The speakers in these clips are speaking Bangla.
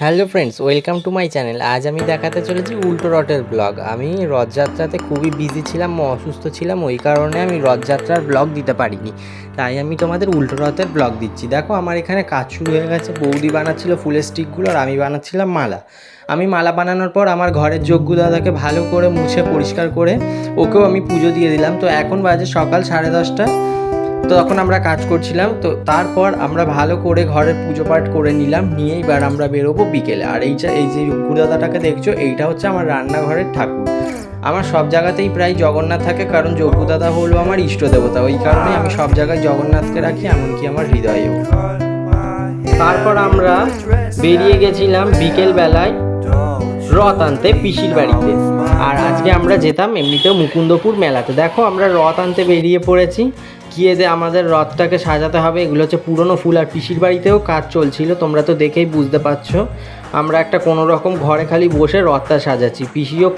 Hello friends, welcome to my channel. আজ আমি দেখাতে চলেছি উল্টো রথের ব্লগ। আমি রথযাত্রাতে খুবই বিজি ছিলাম, অসুস্থ ছিলাম, ওই কারণে আমি রথযাত্রার ব্লগ দিতে পারিনি। তাই আমি তোমাদের উল্টো রথের ব্লগ দিচ্ছি। দেখো, আমার এখানে কাজ শুরু হয়ে গেছে। বৌদি বানাচ্ছিল ফুলের স্টিকগুলো আর আমি বানাচ্ছিলাম মালা। আমি মালা বানানোর পর আমার ঘরের যজ্ঞ দাদাকে ভালো করে মুছে পরিষ্কার করে ওকেও আমি পুজো দিয়ে দিলাম। তো এখন বাজে সকাল 10:30। তো তখন আমরা কাজ করছিলাম। তো তারপর আমরা ভালো করে ঘরের পুজো পাঠ করে নিলাম, নিয়ে এবার আমরা বেরোবো বিকেলে। আর এই যে যজ্ঞদাদাটাকে দেখছো, এইটা হচ্ছে আমার রান্নাঘরের ঠাকুর। আমার সব জায়গাতেই প্রায় জগন্নাথ থাকে, কারণ যজ্ঞদাদা হলো আমার ইষ্ট দেবতা। ওই কারণে আমি সব জায়গায় জগন্নাথকে রাখি, এমনকি আমার হৃদয়েও। তারপর আমরা বেরিয়ে গেছিলাম বিকেল বেলায় রথ আনতে পিসির বাড়িতে। আর আজকে আমরা যেতাম এমনিতেও মুকুন্দপুর মেলাতে। দেখো, আমরা রথ আনতে বেরিয়ে পড়েছি। গিয়ে আমাদের রথটাকে সাজাতে হবে। এগুলো হচ্ছে পুরনো ফুল। আর পিসির বাড়িতেও কাজ চলছিল, তোমরা তো দেখেই বুঝতে পারছো। আমরা একটা কোনো রকম ঘরে খালি বসে রথটা সাজাচ্ছি। পিসিও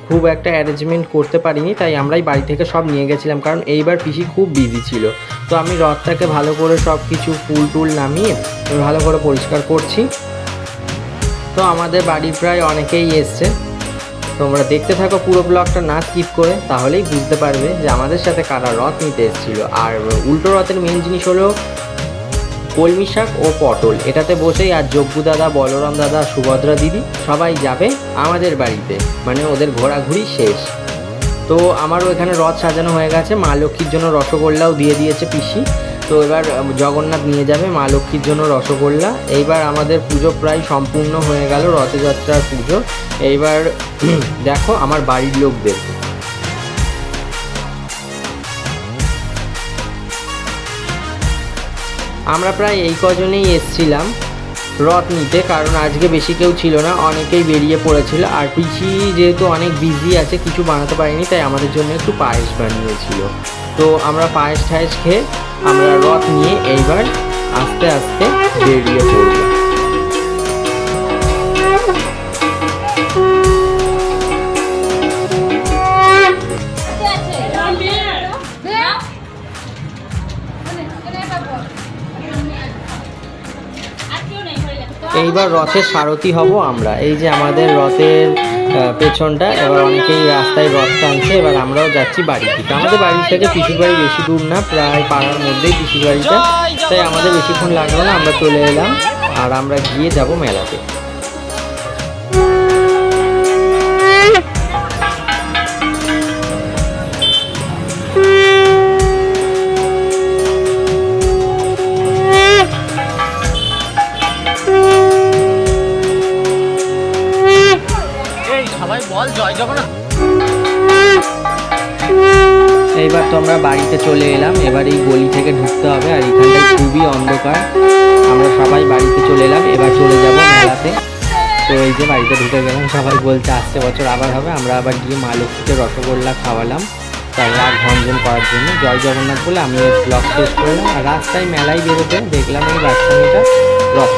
খুব একটা অ্যারেঞ্জমেন্ট করতে পারিনি, তাই আমরাই বাড়ি থেকে সব নিয়ে গেছিলাম, কারণ এইবার পিসি খুব বিজি ছিল। তো আমি রথটাকে ভালো করে সব কিছু ফুল টুল নামিয়ে ভালো করে পরিষ্কার করছি। তো আমাদের বাড়ির প্রায় অনেকেই এসছে। তোমরা দেখতে থাকো পুরো ব্লগটা, না স্কিপ করে, তাহলেই বুঝতে পারবে যে আমাদের সাথে কারা রথ নিতে এসেছিলো। আর উল্টো রথের মেন জিনিস হলো কলমি শাক ও পটল। এটাতে বসেই আর যজ্ঞ দাদা, বলরাম দাদা, সুভদ্রা দিদি সবাই যাবে আমাদের বাড়িতে, মানে ওদের ঘোরাঘুরি শেষ। তো আমারও এখানে রথ সাজানো হয়ে গেছে। মা লক্ষ্মীর জন্য রসগোল্লাও দিয়ে দিয়েছে পিসি। তো এবার জগন্নাথ নিয়ে যাবে মা লক্ষ্মীর জন্য রসগোল্লা। এইবার আমাদের পুজো প্রায় সম্পূর্ণ হয়ে গেল, রথযাত্রার পুজো। এইবার দেখো আমার বাড়ির লোকদের, আমরা প্রায় এই কজনেই এসছিলাম রথ নিতে, কারণ আজকে বেশি কেউ ছিল না, অনেকেই বেরিয়ে পড়েছিল। আর পিসি যেহেতু অনেক বিজি আছে, কিছু বানাতে পারিনি, তাই আমাদের জন্য একটু পায়েস বানিয়েছিল। তো আমরা পায়েস ঠায়েস খেয়ে আমরা রথ নিয়ে এইবার আস্তে আস্তে বেরিয়ে পড়ব। এইবার রথের সারথি হব আমরা। এই যে আমাদের রথের পেছনটা, এবার অনেকেই রাস্তায় রথ টানছে। এবার আমরাও যাচ্ছি বাড়ি থেকে। আমাদের বাড়ি থেকে পিসির বাড়ি বেশি দূর না, প্রায় পাড়ার মধ্যেই পিসির বাড়িটা, তাই আমাদের বেশিক্ষণ লাগলো না, আমরা চলে এলাম। আর আমরা গিয়ে যাব মেলাতে। এইবার তো আমরা বাড়িতে চলে এলাম। এবার এই গলি থেকে ঢুকতে হবে, আর এখানটায় খুবই অন্ধকার। আমরা সবাই বাড়িতে চলে এলাম, এবার চলে যাব মেলাতে। তো এই যে বাড়িতে ঢুকে গেলাম, সবাই বলছে আসছে বছর আবার হবে। আমরা আবার গিয়ে মা লক্ষ্মীকে রসগোল্লা খাওয়ালাম, তাই রাগ ভঞ্জন করার জন্য। জয় জগন্নাথ বলে আমি ব্লগ শেষ করলাম। আর রাস্তায় মেলায় বেরোতে দেখলাম এই বাচ্চা মেয়েটা রথ